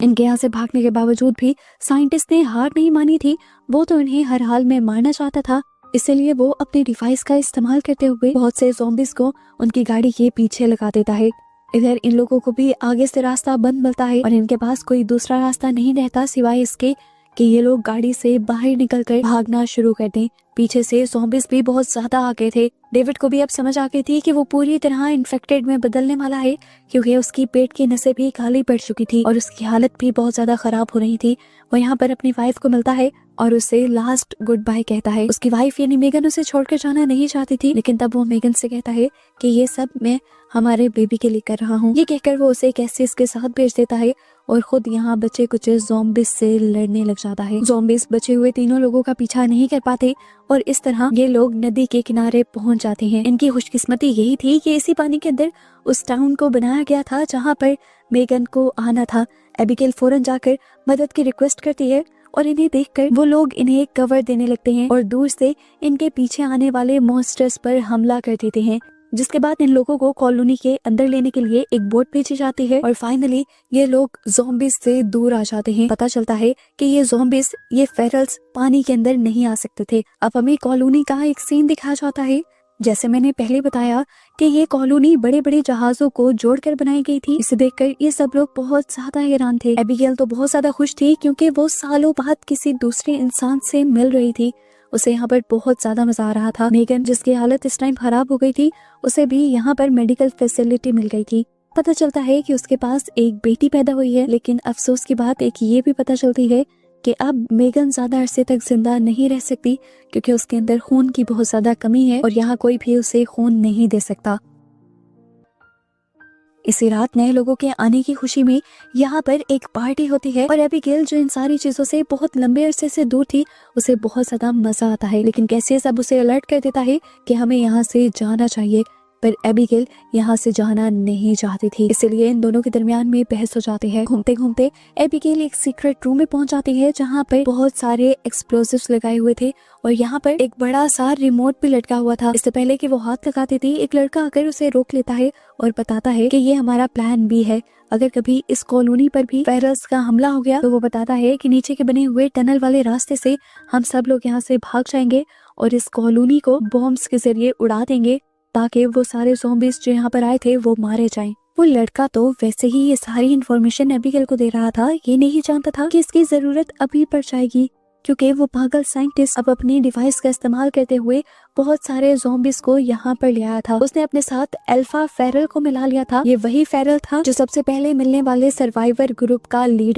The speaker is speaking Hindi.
इनके यहाँ से भागने के बावजूद भी साइंटिस्ट ने हार नहीं मानी थी। वो तो इन्हें हर हाल में मारना चाहता था, इसलिए वो अपने डिवाइस का इस्तेमाल करते हुए बहुत से ज़ॉम्बीज़ को उनकी गाड़ी के पीछे लगा देता है। इधर इन लोगों को भी आगे से रास्ता बंद मिलता है और इनके पास कोई दूसरा रास्ता नहीं रहता सिवाय इसके कि ये लोग गाड़ी से बाहर निकलकर भागना शुरू कर दें। पीछे से ज़ॉम्बीज़ भी बहुत ज्यादा आ गए थे। डेविड को भी अब समझ आ गई थी कि वो पूरी तरह इन्फेक्टेड में बदलने वाला है, क्योंकि उसकी पेट की नसें भी खाली पड़ चुकी थी और उसकी हालत भी बहुत ज्यादा खराब हो रही थी। वो यहाँ पर अपनी वाइफ को मिलता है और उसे लास्ट गुड बाय कहता है। उसकी वाइफ यानी मेगन उसे छोड़कर जाना नहीं चाहती थी, लेकिन तब वो मेगन से कहता है कि ये सब मैं हमारे बेबी के लिए कर रहा हूँ। ये कहकर वो उसे कैसियस के साथ भेज देता है और खुद यहाँ बचे कुछ ज़ॉम्बीज़ से लड़ने लग जाता है। ज़ॉम्बीज़ बचे हुए तीनों लोगों का पीछा नहीं कर पाते और इस तरह ये लोग नदी के किनारे पहुंच जाते हैं। इनकी खुशकिस्मती यही थी कि इसी पानी के अंदर उस टाउन को बनाया गया था जहाँ पर मेगन को आना था। एबिगेल फौरन जाकर मदद की रिक्वेस्ट करती है और इन्हें देखकर वो लोग इन्हें कवर देने लगते हैं और दूर से इनके पीछे आने वाले मॉन्स्टर्स पर हमला कर देते हैं, जिसके बाद इन लोगों को कॉलोनी के अंदर लेने के लिए एक बोट भेजी जाती है और फाइनली ये लोग ज़ॉम्बीज़ से दूर आ जाते हैं। पता चलता है कि ये ज़ॉम्बीज़, ये फेरल्स पानी के अंदर नहीं आ सकते थे। अब हमें कॉलोनी का एक सीन दिखाया जाता है। जैसे मैंने पहले बताया कि ये कॉलोनी बड़े बड़े जहाजों को जोड़कर बनाई गई थी। इसे देखकर ये सब लोग बहुत ज्यादा हैरान थे। एबिगेल तो बहुत ज्यादा खुश थी क्योंकि वो सालों बाद किसी दूसरे इंसान से मिल रही थी। उसे यहाँ पर बहुत ज्यादा मजा आ रहा था। मेगन, जिसकी हालत इस टाइम खराब हो गई थी, उसे भी यहाँ पर मेडिकल फैसिलिटी मिल गई थी। पता चलता है कि उसके पास एक बेटी पैदा हुई है, लेकिन अफसोस की बात एक ये भी पता चलती है कि अब मेगन ज्यादा अरसे तक जिंदा नहीं रह सकती, क्योंकि उसके अंदर खून की बहुत ज्यादा कमी है और यहाँ कोई भी उसे खून नहीं दे सकता। इसी रात नए लोगों के आने की खुशी में यहाँ पर एक पार्टी होती है और एबिगेल, जो इन सारी चीजों से बहुत लंबे अरसे से दूर थी, उसे बहुत ज्यादा मजा आता है। लेकिन कैसे सब उसे अलर्ट कर देता है कि हमें यहाँ से जाना चाहिए, पर एबिगेल यहाँ से जाना नहीं चाहती थी। इसलिए इन दोनों के दरमियान में बहस हो जाती है। घूमते घूमते एबिगेल एक सीक्रेट रूम में पहुंच जाती है जहाँ पर बहुत सारे एक्सप्लोजिव्स लगाए हुए थे और यहाँ पर एक बड़ा सा रिमोट भी लटका हुआ था। इससे पहले कि वो हाथ लगाती थी, एक लड़का आकर उसे रोक लेता है और बताता है कि ये हमारा प्लान बी है। अगर कभी इस कॉलोनी पर भी फेरल्स का हमला हो गया तो वो बताता है कि नीचे के बने हुए टनल वाले रास्ते से हम सब लोग यहाँ से भाग जाएंगे और इस कॉलोनी को बॉम्ब्स के जरिए उड़ा देंगे ताकि वो सारे ज़ॉम्बीज़ जो यहाँ पर आए थे वो मारे जाएं। वो लड़का तो वैसे ही ये सारी इन्फॉर्मेशन एबिगेल को दे रहा था, ये नहीं जानता था कि इसकी जरूरत अभी पड़ जाएगी, क्योंकि वो पागल साइंटिस्ट अब अपनी डिवाइस का इस्तेमाल करते हुए बहुत सारे ज़ॉम्बीज़ को यहाँ पर ले आया था। उसने अपने साथ अल्फा फेरल को मिला लिया था। ये वही फेरल था जो सबसे पहले मिलने वाले सर्वाइवर ग्रुप का लीडर